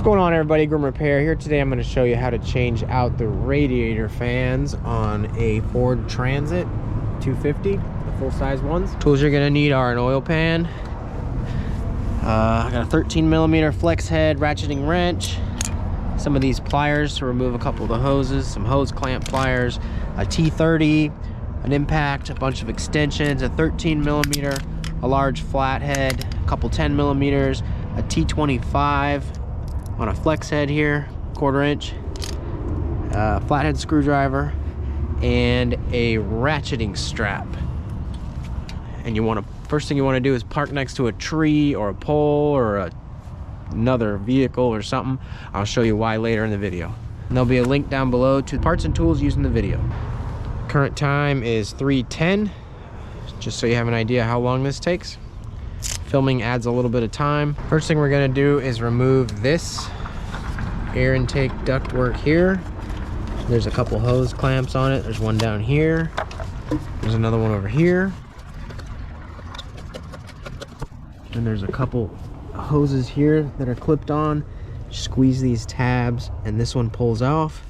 What's going on, everybody? Grim Repair here. Today I'm going to show you how to change out the radiator fans on a Ford Transit 250, the full-size ones. Tools you're going to need are an oil pan. I got a 13mm flex head ratcheting wrench, some of these pliers to remove a couple of the hoses, some hose clamp pliers, a T30, an impact, a bunch of extensions, a 13mm, a large flathead, a couple 10mm, a T25 on a flex head here, 1/4 inch, flathead screwdriver, and a ratcheting strap. And you want to, first thing you want to do is park next to a tree or a pole or another vehicle or something. I'll show you why later in the video. And there'll be a link down below to parts and tools used in the video. Current time is 3:10, just so you have an idea how long this takes. Filming adds a little bit of time. First thing we're gonna do is remove this air intake ductwork here. There's a couple hose clamps on it. There's one down here. There's another one over here. And there's a couple hoses here that are clipped on. Squeeze these tabs and this one pulls off.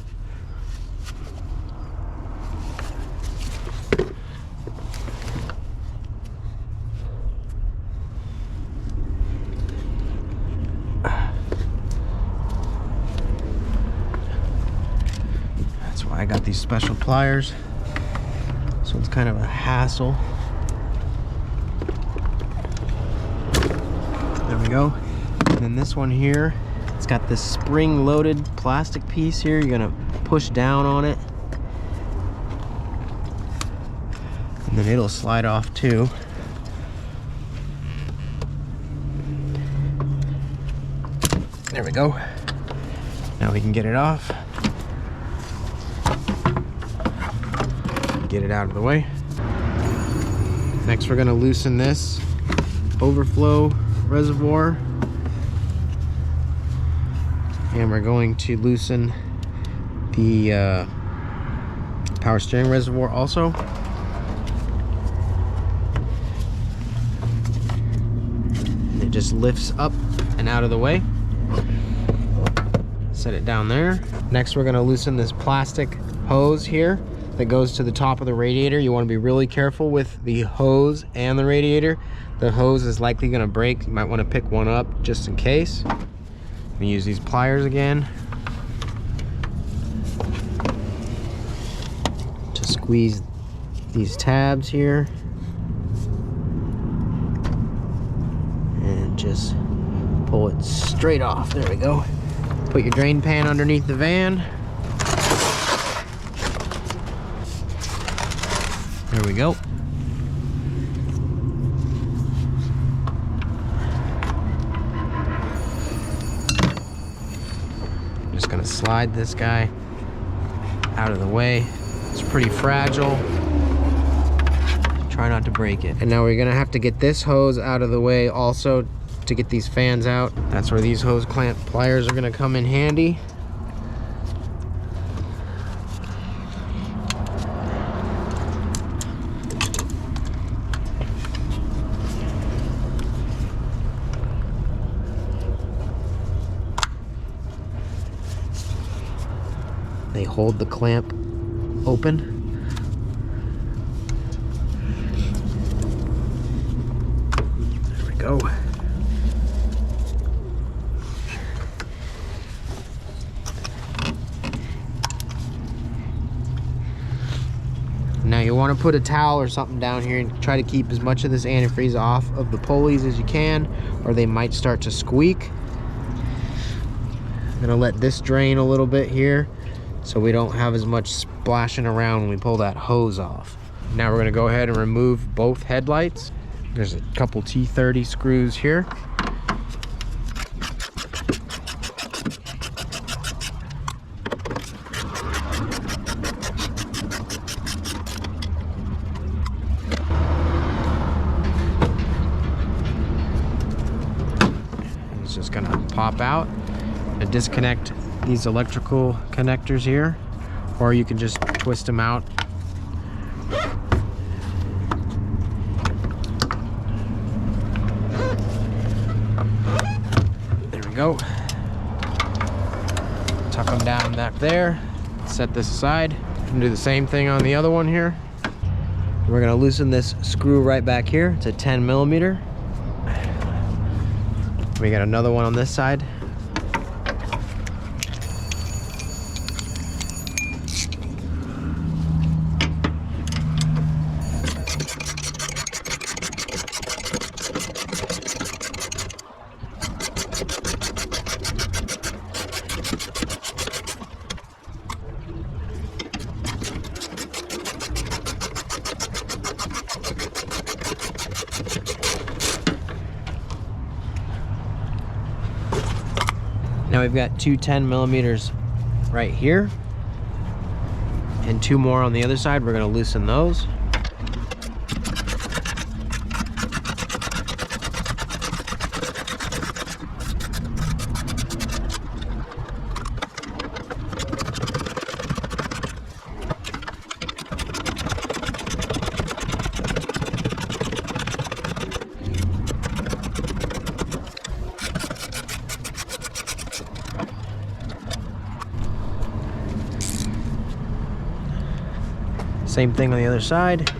That's why I got these special pliers. This one's kind of a hassle. There we go. And then this one here, it's got this spring-loaded plastic piece here. You're gonna push down on it, and then it'll slide off too. There we go. Now we can get it off. Get it out of the way. Next, we're gonna loosen this overflow reservoir, and we're going to loosen the power steering reservoir also. And it just lifts up and out of the way. Set it down there. Next, we're going to loosen this plastic hose here that goes to the top of the radiator. You want to be really careful with the hose and the radiator. The hose is likely going to break. You might want to pick one up just in case. I'm going to use these pliers again to squeeze these tabs here and just pull it straight off. There we go. Put your drain pan underneath the van. There we go. I'm just gonna slide this guy out of the way. It's pretty fragile. Try not to break it. And now we're gonna have to get this hose out of the way also to get these fans out. That's where these hose clamp pliers are gonna come in handy. They hold the clamp open. There we go. Now you want to put a towel or something down here and try to keep as much of this antifreeze off of the pulleys as you can, or they might start to squeak. I'm gonna let this drain a little bit here so we don't have as much splashing around when we pull that hose off. Now we're gonna go ahead and remove both headlights. There's a couple T30 screws here. It's just gonna pop out and disconnect these electrical connectors here, or you can just twist them out. There we go. Tuck them down back there. Set this aside. And do the same thing on the other one here. We're gonna loosen this screw right back here. It's a 10 millimeter. We got another one on this side. Now we've got two 10 millimeters right here and two more on the other side. We're going to loosen those. Same thing on the other side.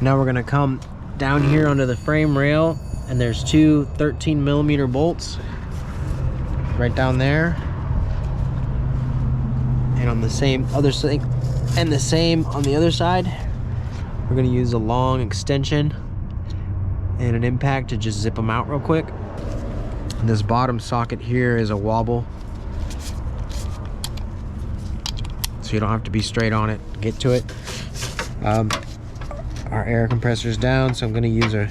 Now we're gonna come down here onto the frame rail, and there's two 13 millimeter bolts right down there. And on the same other side, and the same on the other side, we're gonna use a long extension and an impact to just zip them out real quick. And this bottom socket here is a wobble, so you don't have to be straight on it to get to it. Our air compressor's down, so I'm going to use a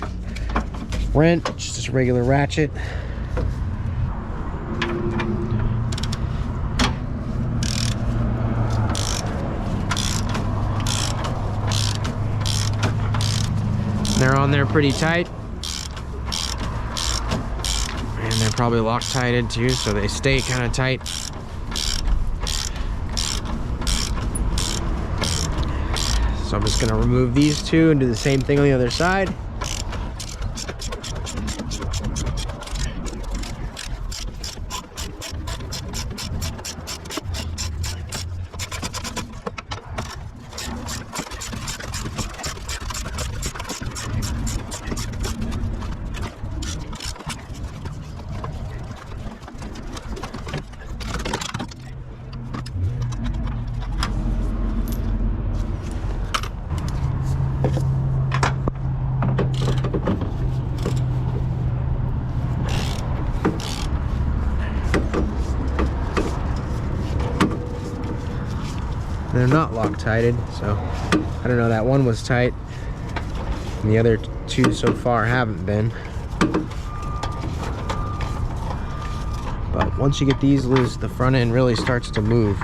wrench, just a regular ratchet. They're on there pretty tight, and they're probably Loctited too, so they stay kind of tight. So I'm just going to remove these two and do the same thing on the other side. They're not Loctited, so I don't know, that one was tight and the other two so far haven't been. But once you get these loose, the front end really starts to move.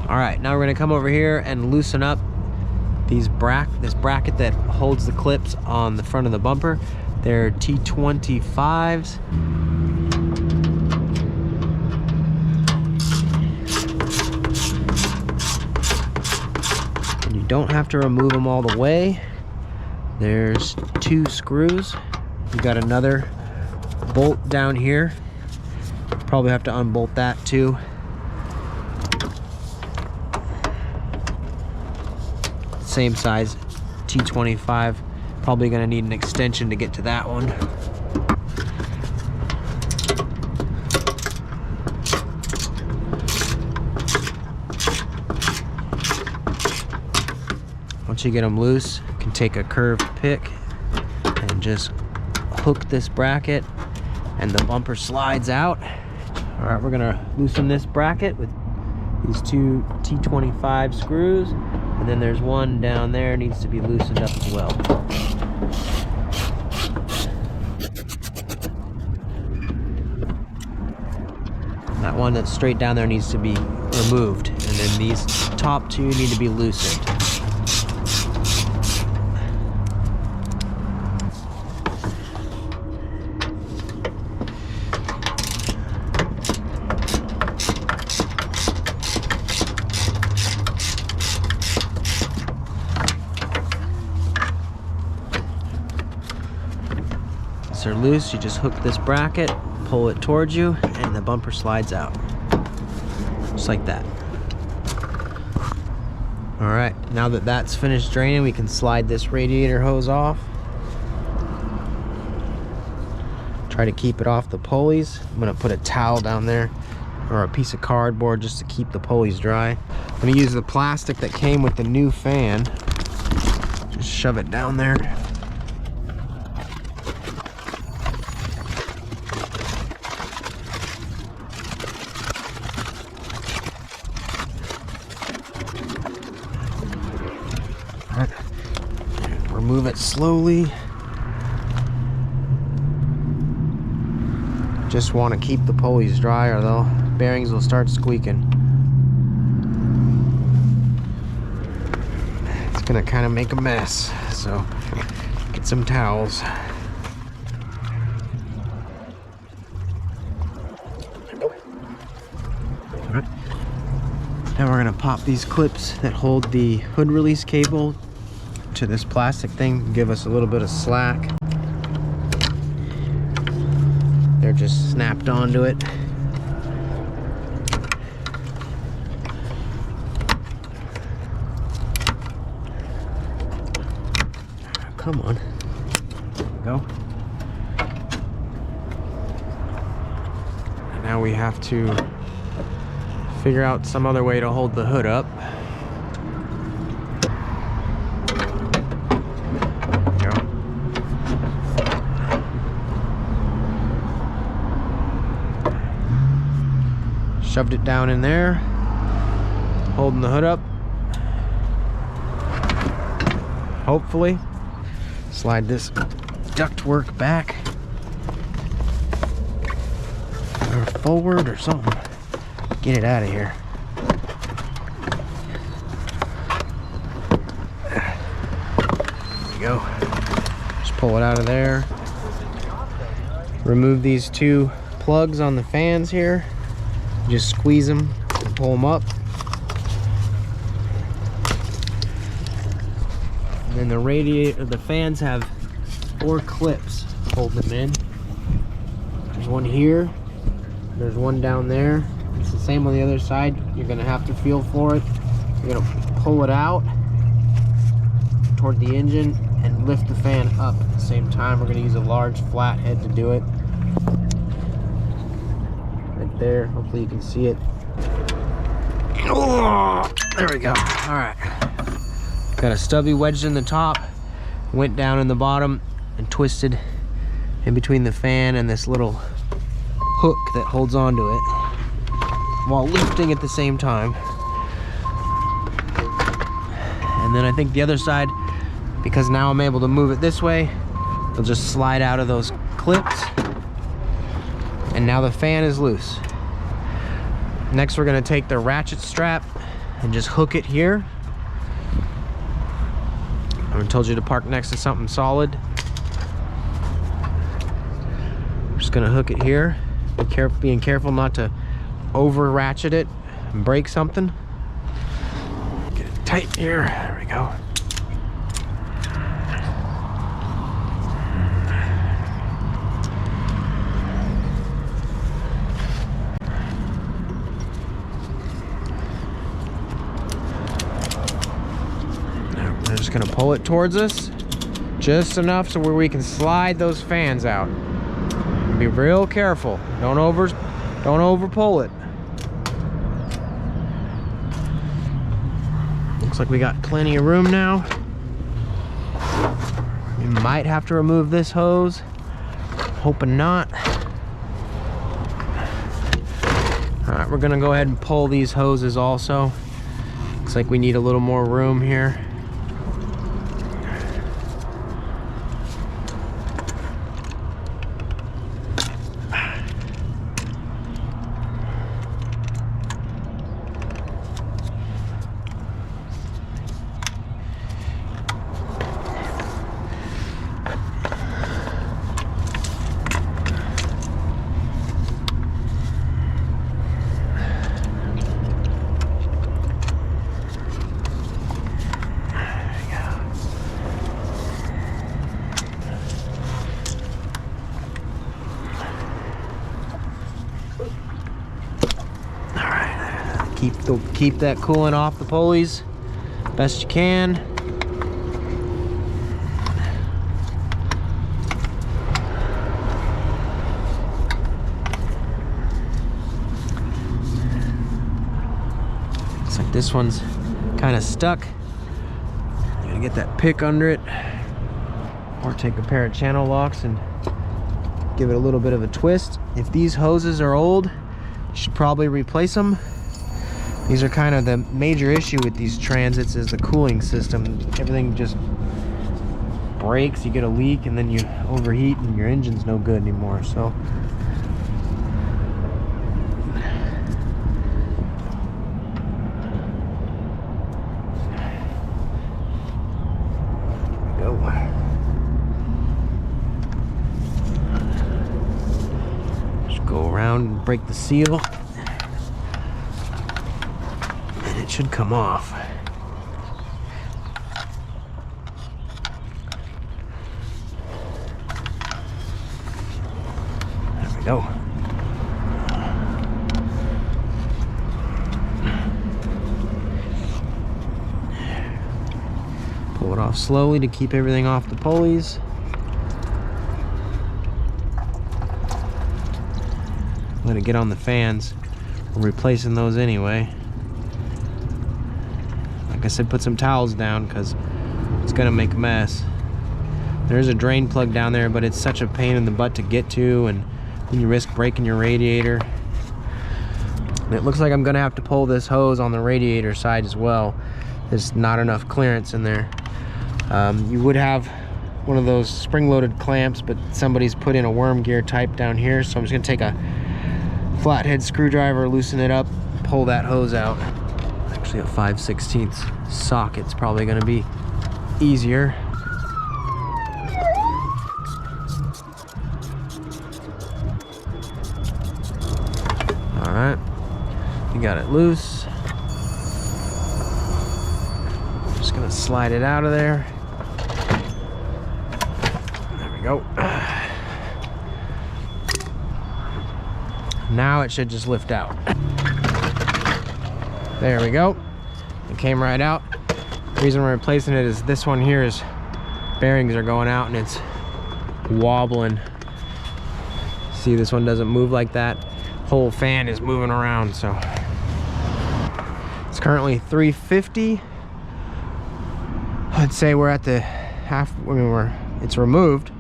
Alright, now we're going to come over here and loosen up this bracket that holds the clips on the front of the bumper. They're T25s. And you don't have to remove them all the way. There's two screws. You got another bolt down here. Probably have to unbolt that too. Same size, T25. Probably gonna need an extension to get to that one. Once you get them loose, you can take a curved pick and just hook this bracket and the bumper slides out. All right, we're gonna loosen this bracket with these two T25 screws. And then there's one down there, needs to be loosened up as well. That one that's straight down there needs to be removed, and then these top two need to be loosened. Once they're loose, you just hook this bracket, pull it towards you, and the bumper slides out. Just like that. All right, now that that's finished draining, we can slide this radiator hose off. Try to keep it off the pulleys. I'm gonna put a towel down there or a piece of cardboard just to keep the pulleys dry. I'm gonna use the plastic that came with the new fan. Just shove it down there. Remove it slowly. Just want to keep the pulleys dry or the bearings will start squeaking. It's gonna kind of make a mess, so get some towels. Alright. Now we're gonna pop these clips that hold the hood release cable to this plastic thing, give us a little bit of slack. They're just snapped onto it. Come on. There we go. And now we have to figure out some other way to hold the hood up. Shoved it down in there, holding the hood up. Hopefully, slide this ductwork back or forward or something. Get it out of here. There we go. Just pull it out of there. Remove these two plugs on the fans here. Just squeeze them and pull them up. And then the radiator, the fans have 4 clips holding them in. There's one here, there's one down there. It's the same on the other side. You're gonna have to feel for it. You're gonna pull it out toward the engine and lift the fan up at the same time. We're gonna use a large flat head to do it. There, hopefully you can see it. Oh, there we go. All right, got a stubby wedged in the top, went down in the bottom and twisted in between the fan and this little hook that holds onto it while lifting at the same time. And then I think the other side, because now I'm able to move it this way, it'll just slide out of those clips. And now the fan is loose. Next, we're gonna take the ratchet strap and just hook it here. I told you to park next to something solid. We're just gonna hook it here. Being careful not to over ratchet it and break something. Get it tight here. There we go. We're just gonna pull it towards us just enough so where we can slide those fans out. Be real careful. Don't over pull it. Looks like we got plenty of room now. We might have to remove this hose. Hoping not. All right, we're gonna go ahead and pull these hoses also. Looks like we need a little more room here. Keep that coolant off the pulleys best you can. Looks like this one's kind of stuck. I'm gonna get that pick under it, or take a pair of channel locks and give it a little bit of a twist. If these hoses are old, you should probably replace them. These are kind of the major issue with these transits, is the cooling system. Everything just breaks, you get a leak, and then you overheat and your engine's no good anymore. So there we go. Just go around and break the seal. It should come off. There we go. Pull it off slowly to keep everything off the pulleys. Let it get on the fans. We're replacing those anyway. Like I said, put some towels down because it's gonna make a mess. There's a drain plug down there, but it's such a pain in the butt to get to, and then you risk breaking your radiator. And it looks like I'm gonna have to pull this hose on the radiator side as well. There's not enough clearance in there. You would have one of those spring-loaded clamps, but somebody's put in a worm gear type down here, so I'm just gonna take a flathead screwdriver, loosen it up, pull that hose out. Actually, a 5/16 socket's probably going to be easier. All right, you got it loose. Just going to slide it out of there. There we go. Now it should just lift out. There we go. It came right out. The reason we're replacing it is this one here is bearings are going out and it's wobbling. See, this one doesn't move like that. Whole fan is moving around, so it's currently 350. I'd say we're at the half. I mean, it's removed.